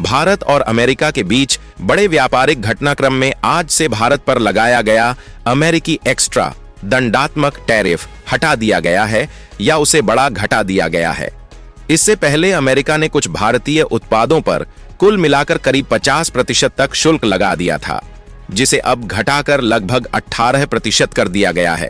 भारत और अमेरिका के बीच बड़े व्यापारिक घटनाक्रम में आज से भारत पर लगाया गया अमेरिकी एक्स्ट्रा दंडात्मक टैरिफ हटा दिया गया है या उसे बड़ा घटा दिया गया है। इससे पहले अमेरिका ने कुछ भारतीय उत्पादों पर कुल मिलाकर करीब 50% तक शुल्क लगा दिया था, जिसे अब घटाकर लगभग 18% कर दिया गया है।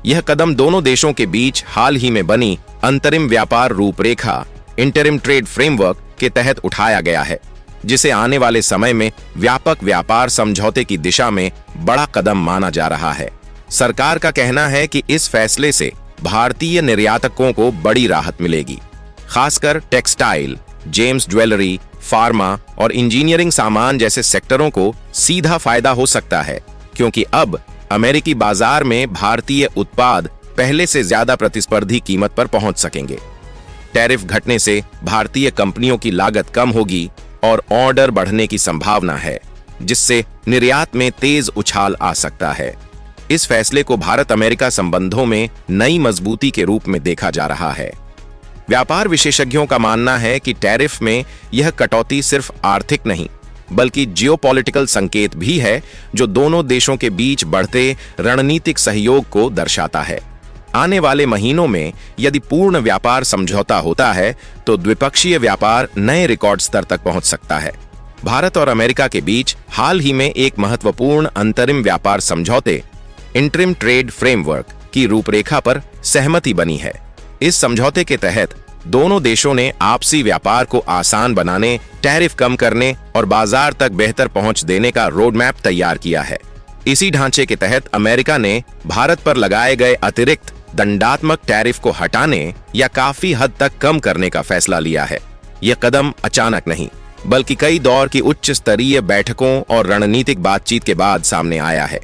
यह कदम दोनों देशों के बीच हाल ही में बनी अंतरिम व्यापार रूपरेखा इंटरिम ट्रेड फ्रेमवर्क के तहत उठाया गया है, जिसे आने वाले समय में व्यापक व्यापार समझौते की दिशा में बड़ा कदम माना जा रहा है। सरकार का कहना है कि इस फैसले से भारतीय निर्यातकों को बड़ी राहत मिलेगी, खासकर टेक्सटाइल, जेम्स ज्वेलरी, फार्मा और इंजीनियरिंग सामान जैसे सेक्टरों को सीधा फायदा हो सकता है, क्योंकि अब अमेरिकी बाजार में भारतीय उत्पाद पहले से ज्यादा प्रतिस्पर्धी कीमत पर पहुंच सकेंगे। टैरिफ घटने से भारतीय कंपनियों की लागत कम होगी और ऑर्डर बढ़ने की संभावना है, जिससे निर्यात में तेज उछाल आ सकता है। इस फैसले को भारत अमेरिका संबंधों में नई मजबूती के रूप में देखा जा रहा है। व्यापार विशेषज्ञों का मानना है कि टैरिफ में यह कटौती सिर्फ आर्थिक नहीं, बल्कि जियोपॉलिटिकल संकेत भी है, जो दोनों देशों के बीच बढ़ते रणनीतिक सहयोग को दर्शाता है। आने वाले महीनों में यदि पूर्ण व्यापार समझौता होता है तो द्विपक्षीय व्यापार नए रिकॉर्ड स्तर तक पहुंच सकता है। भारत और अमेरिका के बीच हाल ही में एक महत्वपूर्ण अंतरिम व्यापार समझौते इंटरिम ट्रेड फ्रेमवर्क की रूपरेखा पर सहमति बनी है। इस समझौते के तहत दोनों देशों ने आपसी व्यापार को आसान बनाने, टैरिफ कम करने और बाजार तक बेहतर पहुंच देने का रोडमैप तैयार किया है। इसी ढांचे के तहत अमेरिका ने भारत पर लगाए गए अतिरिक्त दंडात्मक टैरिफ को हटाने या काफी हद तक कम करने का फैसला लिया है। यह कदम अचानक नहीं, बल्कि कई दौर की उच्च स्तरीय बैठकों और रणनीतिक बातचीत के बाद सामने आया है।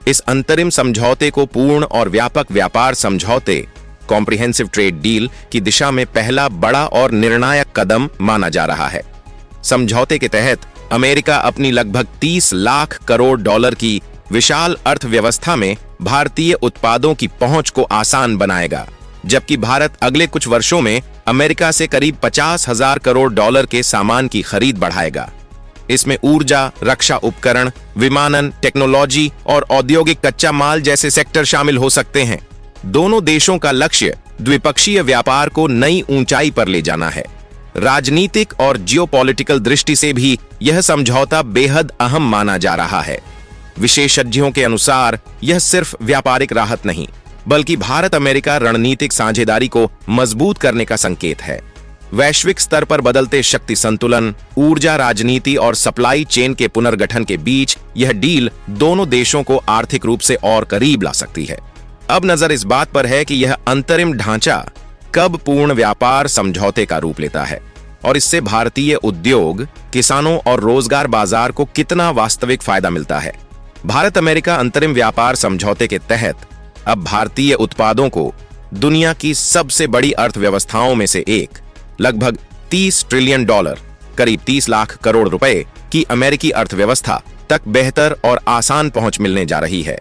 इस अंतरिम समझौते को पूर्ण और व्यापक व्यापार समझौते कॉम्प्रिहेंसिव ट्रेड डील की दिशा में पहला बड़ा और निर्णायक कदम माना जा रहा है। समझौते के तहत अमेरिका अपनी लगभग 30 लाख करोड़ डॉलर की विशाल अर्थव्यवस्था में भारतीय उत्पादों की पहुंच को आसान बनाएगा, जबकि भारत अगले कुछ वर्षों में अमेरिका से करीब 50,000 करोड़ डॉलर के सामान की खरीद बढ़ाएगा। इसमें ऊर्जा, रक्षा उपकरण, विमानन, टेक्नोलॉजी और औद्योगिक कच्चा माल जैसे सेक्टर शामिल हो सकते हैं। दोनों देशों का लक्ष्य द्विपक्षीय व्यापार को नई ऊंचाई पर ले जाना है। राजनीतिक और जियोपॉलिटिकल दृष्टि से भी यह समझौता बेहद अहम माना जा रहा है। विशेषज्ञों के अनुसार यह सिर्फ व्यापारिक राहत नहीं, बल्कि भारत अमेरिका रणनीतिक साझेदारी को मजबूत करने का संकेत है। वैश्विक स्तर पर बदलते शक्ति संतुलन, ऊर्जा राजनीति और सप्लाई चेन के पुनर्गठन के बीच यह डील दोनों देशों को आर्थिक रूप से और करीब ला सकती है। अब नजर इस बात पर है कि यह अंतरिम ढांचा कब पूर्ण व्यापार समझौते का रूप लेता है और इससे भारतीय उद्योग, किसानों और रोजगार बाजार को कितना वास्तविक फायदा मिलता है। भारत अमेरिका अंतरिम व्यापार समझौते के तहत अब भारतीय उत्पादों को दुनिया की सबसे बड़ी अर्थव्यवस्थाओं में से एक, लगभग 30 ट्रिलियन डॉलर, करीब 30 लाख करोड़ रुपए की अमेरिकी अर्थव्यवस्था तक बेहतर और आसान पहुंच मिलने जा रही है।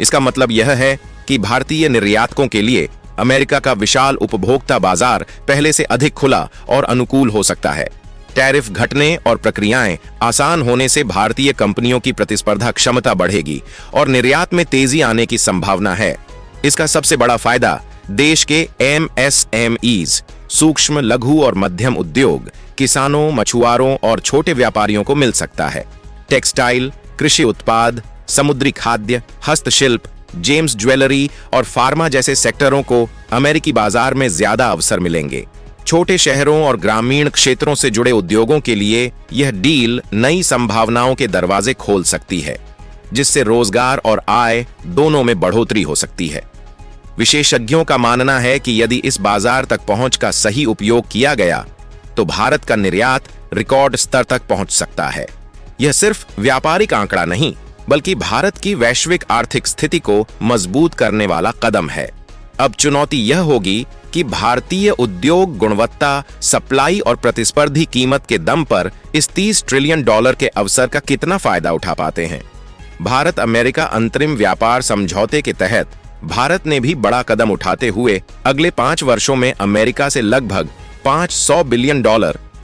इसका मतलब यह है कि भारतीय निर्यातकों के लिए अमेरिका का विशाल उपभोक्ता बाजार पहले से अधिक खुला और अनुकूल हो सकता है। टैरिफ घटने और प्रक्रियाएं आसान होने से भारतीय कंपनियों की प्रतिस्पर्धा क्षमता बढ़ेगी और निर्यात में तेजी आने की संभावना है। इसका सबसे बड़ा फायदा देश के MSMEs, सूक्ष्म, लघु और मध्यम उद्योग, किसानों, मछुआरों और छोटे व्यापारियों को मिल सकता है। टेक्सटाइल, कृषि उत्पाद, समुद्री खाद्य, हस्तशिल्प, जेम्स ज्वेलरी और फार्मा जैसे सेक्टरों को अमेरिकी बाजार में ज्यादा अवसर मिलेंगे। छोटे शहरों और ग्रामीण क्षेत्रों से जुड़े उद्योगों के लिए यह डील नई संभावनाओं के दरवाजे खोल सकती है, जिससे रोजगार और आय दोनों में बढ़ोतरी हो सकती है। विशेषज्ञों का मानना है कि यदि इस बाजार तक पहुंच का सही उपयोग किया गया तो भारत का निर्यात रिकॉर्ड स्तर तक पहुंच सकता है। यह सिर्फ व्यापारिक आंकड़ा नहीं, बल्कि भारत की वैश्विक आर्थिक स्थिति को मजबूत करने वाला कदम है। अब चुनौती यह होगी कि भारतीय उद्योग गुणवत्ता, सप्लाई और प्रतिस्पर्धी कीमत के दम पर इस 30 ट्रिलियन डॉलर के अवसर का कितना फायदा उठा पाते हैं। भारत अमेरिका अंतरिम व्यापार समझौते के तहत भारत ने भी बड़ा कदम उठाते हुए अगले 5 वर्षों में अमेरिका से लगभग $500 बिलियन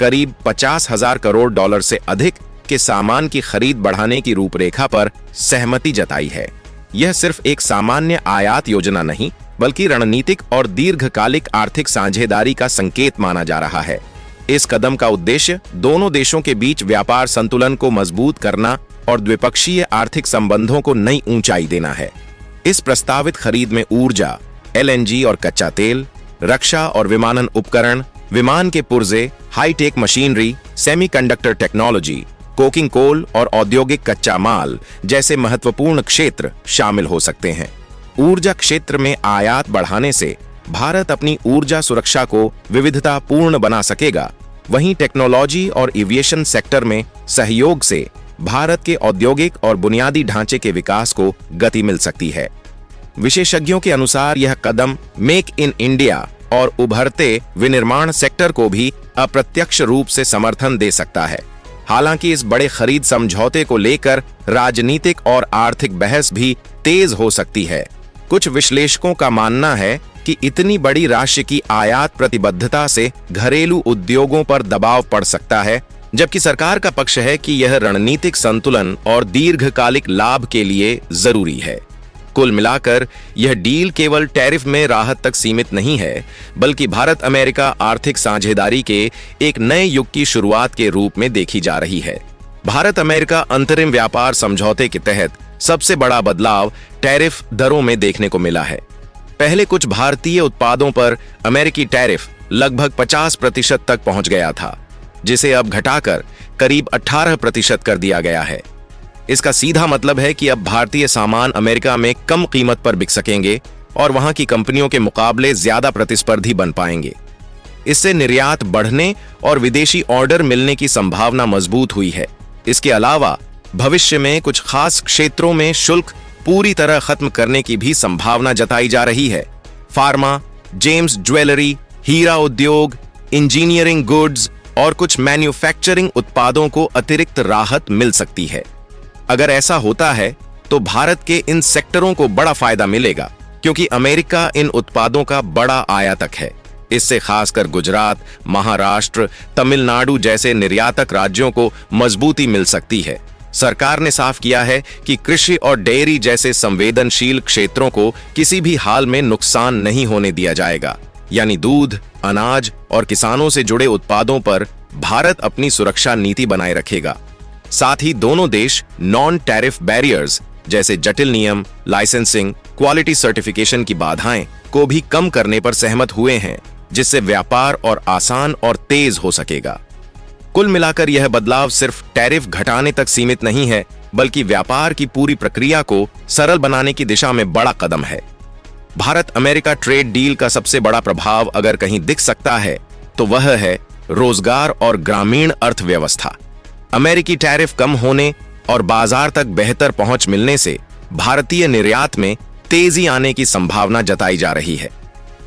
करीब 50,000 करोड़ डॉलर से अधिक के सामान की खरीद बढ़ाने की रूपरेखा पर सहमति जताई है। यह सिर्फ एक सामान्य आयात योजना नहीं, बल्कि रणनीतिक और दीर्घकालिक आर्थिक साझेदारी का संकेत माना जा रहा है। इस कदम का उद्देश्य दोनों देशों के बीच व्यापार संतुलन को मजबूत करना और द्विपक्षीय आर्थिक संबंधों को नई ऊंचाई देना है। इस प्रस्तावित खरीद में ऊर्जा, LNG और कच्चा तेल, रक्षा और विमानन उपकरण, विमान के पुर्जे, high tech machinery, semiconductor technology, coking coal और औद्योगिक कच्चा माल जैसे महत्वपूर्ण क्षेत्र शामिल हो सकते हैं। ऊर्जा क्षेत्र में आयात बढ़ाने से भारत अपनी ऊर्जा सुरक्षा को विविधतापूर्ण बना सकेगा। वहीं टेक्नोलॉजी और एविएशन सेक्टर में सहयोग से भारत के औद्योगिक और बुनियादी ढांचे के विकास को गति मिल सकती है। विशेषज्ञों के अनुसार यह कदम मेक इन इंडिया और उभरते विनिर्माण सेक्टर को भी अप्रत्यक्ष रूप से समर्थन दे सकता है। हालांकि इस बड़े खरीद समझौते को लेकर राजनीतिक और आर्थिक बहस भी तेज हो सकती है। कुछ विश्लेषकों का मानना है कि इतनी बड़ी राशि की आयात प्रतिबद्धता से घरेलू उद्योगों पर दबाव पड़ सकता है, जबकि सरकार का पक्ष है कि यह रणनीतिक संतुलन और दीर्घकालिक लाभ के लिए जरूरी है। कुल मिलाकर यह डील केवल टैरिफ में राहत तक सीमित नहीं है, बल्कि भारत अमेरिका आर्थिक साझेदारी के एक नए युग की शुरुआत के रूप में देखी जा रही है। भारत अमेरिका अंतरिम व्यापार समझौते के तहत सबसे बड़ा बदलाव टैरिफ दरों में देखने को मिला है। पहले कुछ भारतीय उत्पादों पर अमेरिकी टैरिफ लगभग 50% तक पहुंच गया था, जिसे अब घटाकर करीब 18% कर दिया गया है। इसका सीधा मतलब है कि अब भारतीय सामान अमेरिका में कम कीमत पर बिक सकेंगे और वहां की कंपनियों के मुकाबले ज्यादा प्रतिस्पर्धी बन पाएंगे। इससे निर्यात बढ़ने और विदेशी ऑर्डर मिलने की संभावना मजबूत हुई है। इसके अलावा भविष्य में कुछ खास क्षेत्रों में शुल्क पूरी तरह खत्म करने की भी संभावना जताई जा रही है। फार्मा, जेम्स ज्वेलरी, हीरा उद्योग, इंजीनियरिंग गुड्स और कुछ मैन्युफैक्चरिंग उत्पादों को अतिरिक्त राहत मिल सकती है। अगर ऐसा होता है तो भारत के इन सेक्टरों को बड़ा फायदा मिलेगा, क्योंकि अमेरिका इन उत्पादों का बड़ा आयातक है। इससे खासकर गुजरात, महाराष्ट्र, तमिलनाडु जैसे निर्यातक राज्यों को मजबूती मिल सकती है। सरकार ने साफ किया है कि कृषि और डेयरी जैसे संवेदनशील क्षेत्रों को किसी भी हाल में नुकसान नहीं होने दिया जाएगा। यानी दूध, अनाज और किसानों से जुड़े उत्पादों पर भारत अपनी सुरक्षा नीति बनाए रखेगा। साथ ही दोनों देश नॉन टैरिफ बैरियर्स जैसे जटिल नियम, लाइसेंसिंग, क्वालिटी सर्टिफिकेशन की बाधाएं को भी कम करने पर सहमत हुए हैं, जिससे व्यापार और आसान और तेज हो सकेगा। कुल मिलाकर यह बदलाव सिर्फ टैरिफ घटाने तक सीमित नहीं है, बल्कि व्यापार की पूरी प्रक्रिया को सरल बनाने की दिशा में बड़ा कदम है। भारत अमेरिका ट्रेड डील का सबसे बड़ा प्रभाव अगर कहीं दिख सकता है तो वह है रोजगार और ग्रामीण अर्थव्यवस्था। अमेरिकी टैरिफ कम होने और बाजार तक बेहतर पहुंच मिलने से भारतीय निर्यात में तेजी आने की संभावना जताई जा रही है।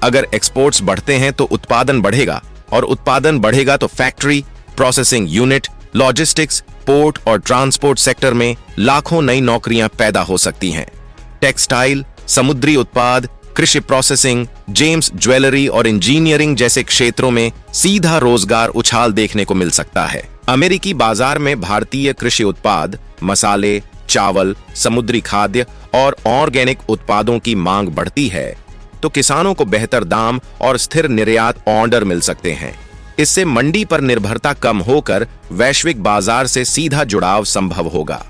अगर एक्सपोर्ट्स बढ़ते हैं तो उत्पादन बढ़ेगा, और उत्पादन बढ़ेगा तो factory, processing unit, logistics, port और ट्रांसपोर्ट सेक्टर में लाखों नई नौकरियां पैदा हो सकती हैं। टेक्सटाइल, समुद्री उत्पाद, कृषि प्रोसेसिंग, जेम्स ज्वेलरी और इंजीनियरिंग जैसे क्षेत्रों में सीधा रोजगार उछाल देखने को मिल सकता है। अमेरिकी बाजार में भारतीय कृषि उत्पाद, मसाले, चावल, समुद्री खाद्य और ऑर्गेनिक उत्पादों की मांग बढ़ती है तो किसानों को बेहतर दाम और स्थिर निर्यात ऑर्डर मिल सकते हैं। इससे मंडी पर निर्भरता कम होकर वैश्विक बाजार से सीधा जुड़ाव संभव होगा।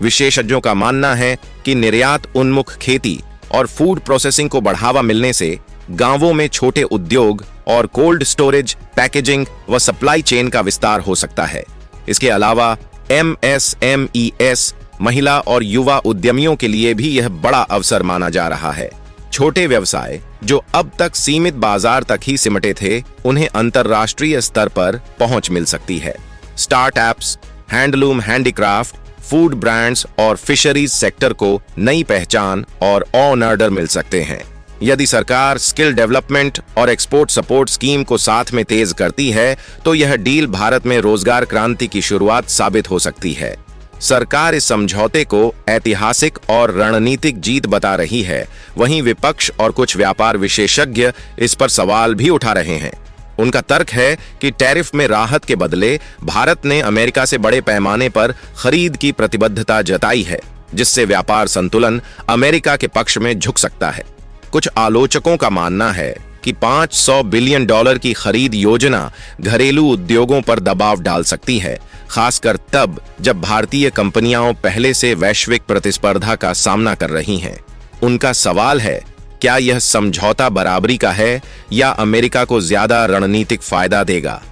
विशेषज्ञों का मानना है कि निर्यात उन्मुख खेती और फूड प्रोसेसिंग को बढ़ावा मिलने से गांवों में छोटे उद्योग और कोल्ड स्टोरेज, पैकेजिंग व सप्लाई चेन का विस्तार हो सकता है। इसके अलावा MSMEs, महिला और युवा उद्यमियों के लिए भी यह बड़ा अवसर माना जा रहा है। छोटे व्यवसाय जो अब तक सीमित बाजार तक ही सिमटे थे, उन्हें अंतरराष्ट्रीय स्तर पर पहुंच मिल सकती है। Startups, handloom, handicraft, food brands और फिशरीज सेक्टर को नई पहचान और ऑर्डर मिल सकते हैं। यदि सरकार स्किल डेवलपमेंट और एक्सपोर्ट सपोर्ट स्कीम को साथ में तेज करती है तो यह डील भारत में रोजगार क्रांति की शुरुआत साबित हो सकती है। सरकार इस समझौते को ऐतिहासिक और रणनीतिक जीत बता रही है, वहीं विपक्ष और कुछ व्यापार विशेषज्ञ इस पर सवाल भी उठा रहे हैं। उनका तर्क है कि टैरिफ में राहत के बदले भारत ने अमेरिका से बड़े पैमाने पर खरीद की प्रतिबद्धता जताई है, जिससे व्यापार संतुलन अमेरिका के पक्ष में झुक सकता है। कुछ आलोचकों का मानना है कि $500 बिलियन की खरीद योजना घरेलू उद्योगों पर दबाव डाल सकती है, खासकर तब जब भारतीय कंपनियां पहले से वैश्विक प्रतिस्पर्धा का सामना कर रही हैं। उनका सवाल है, क्या यह समझौता बराबरी का है या अमेरिका को ज्यादा रणनीतिक फायदा देगा?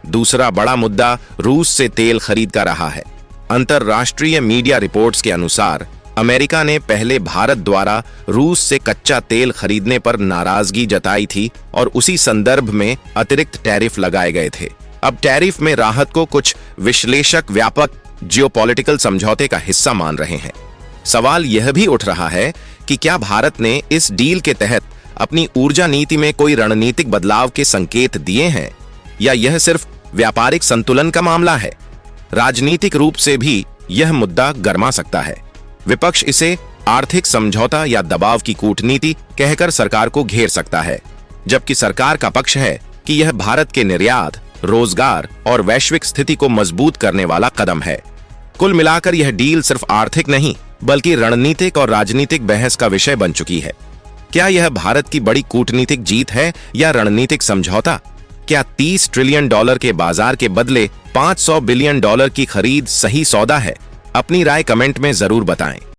दूसरा बड़ा मुद्दा रूस से तेल खरीद का रहा है। अंतरराष्ट्रीय मीडिया रिपोर्ट्स के अनुसार अमेरिका ने पहले भारत द्वारा रूस से कच्चा तेल खरीदने पर नाराजगी जताई थी और उसी संदर्भ में अतिरिक्त टैरिफ लगाए गए थे। अब टैरिफ में राहत को कुछ विश्लेषक व्यापक जियोपॉलिटिकल समझौते का हिस्सा मान रहे हैं। सवाल यह भी उठ रहा है कि क्या भारत ने इस डील के तहत अपनी ऊर्जा नीति में कोई रणनीतिक बदलाव के संकेत दिए हैं या यह सिर्फ व्यापारिक संतुलन का मामला है? राजनीतिक रूप से भी यह मुद्दा गरमा सकता है। विपक्ष इसे आर्थिक समझौता या दबाव की कूटनीति कहकर सरकार को घेर सकता है, जबकि सरकार का पक्ष है कि यह भारत के निर्यात, रोजगार और वैश्विक स्थिति को मजबूत करने वाला कदम है। कुल मिलाकर यह डील सिर्फ आर्थिक नहीं बल्कि रणनीतिक और राजनीतिक बहस का विषय बन चुकी है। क्या यह भारत की बड़ी कूटनीतिक जीत है या रणनीतिक समझौता? क्या $30 ट्रिलियन के बाजार के बदले $500 बिलियन की खरीद सही सौदा है? अपनी राय कमेंट में जरूर बताएं।